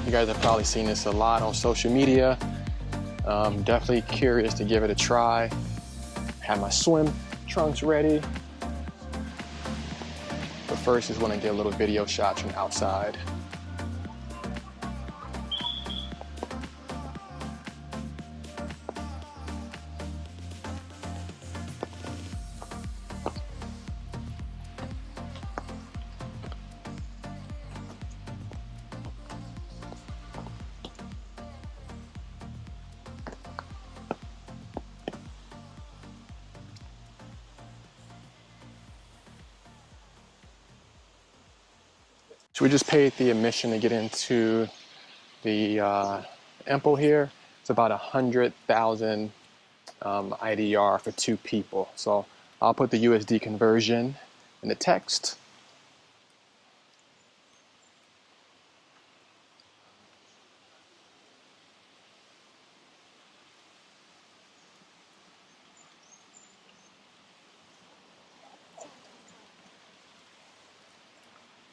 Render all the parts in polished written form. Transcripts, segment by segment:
You guys have probably seen this a lot on social media. Definitely curious to give it a try. Have my swim trunks ready. But first is want to get a little video shots from outside. So we just paid the admission to get into the Empul here. It's about 100,000 IDR for 2 people. So I'll put the USD conversion in the text.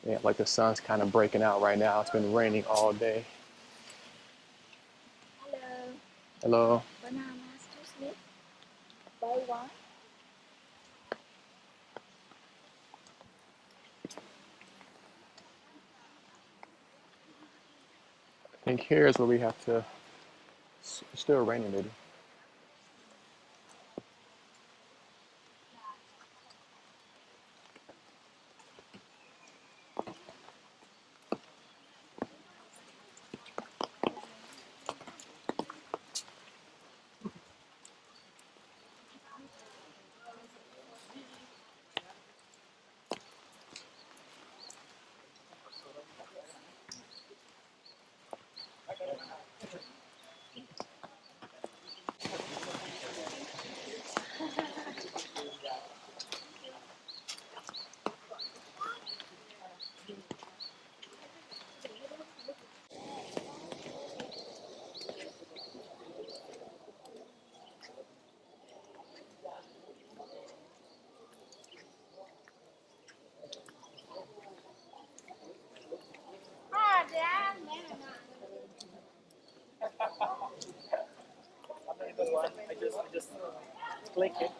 Yeah, like the sun's kind of breaking out right now. It's been raining all day. Hello. Hello. Banana to sleep. Buy one. I think here's where we have to. It's still raining, baby. I just click it.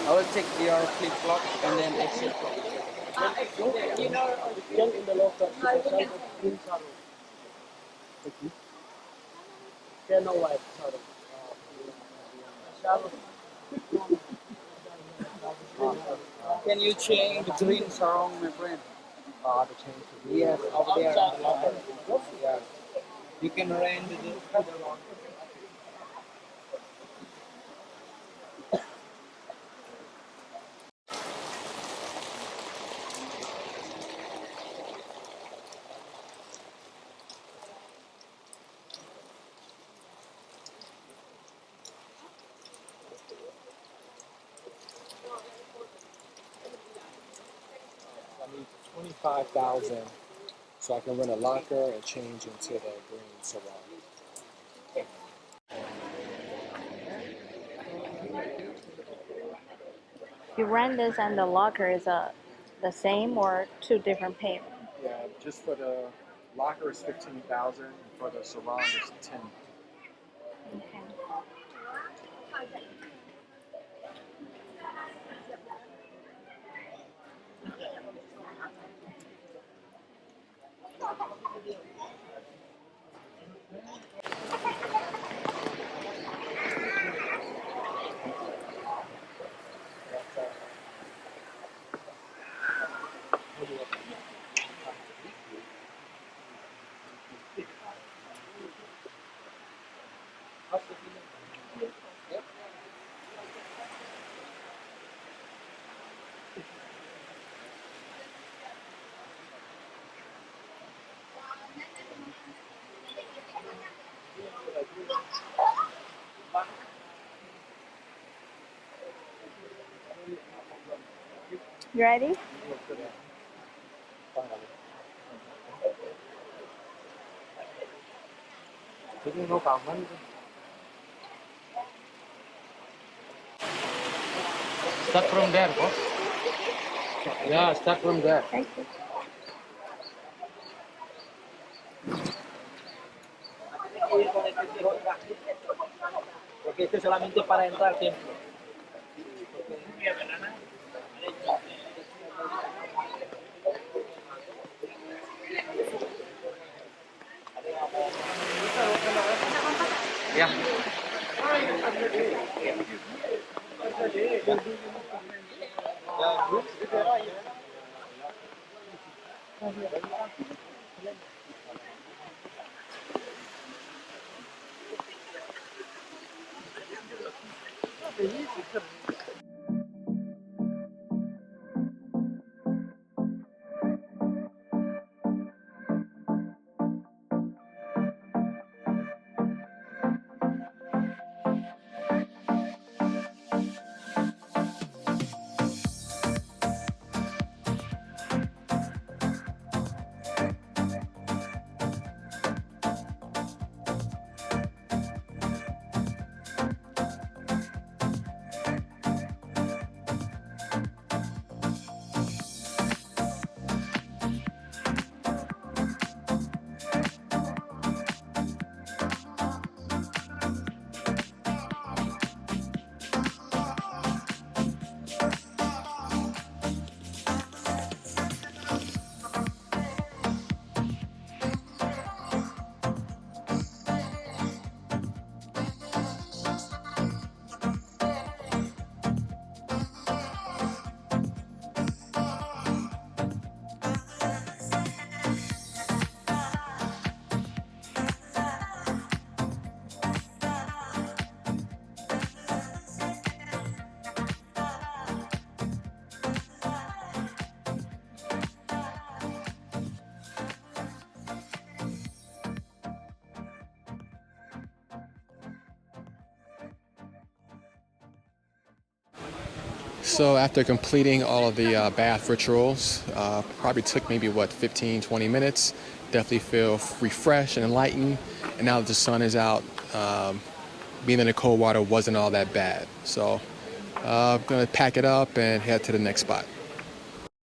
I will take your flip flop and then exit. Yan in the local special green sarong. Kaya no white sarong. Can you change the green sarong, my friend? The change. Yes, over there. Yeah. You can rent the I need 25,000 So I can rent a locker and change into the green sarong. You rent this and the locker is the same or two different payment? Yeah, just for the locker is 15,000, and for the sarong is 10. Okay. You ready? Start from there, boss. Yeah, start from there. Thank you. Porque este solamente para entrar tiempo. Yeah. So after completing all of the bath rituals, probably took maybe 15, 20 minutes. Definitely feel refreshed and enlightened. And now that the sun is out, being in the cold water wasn't all that bad. So I'm gonna pack it up and head to the next spot.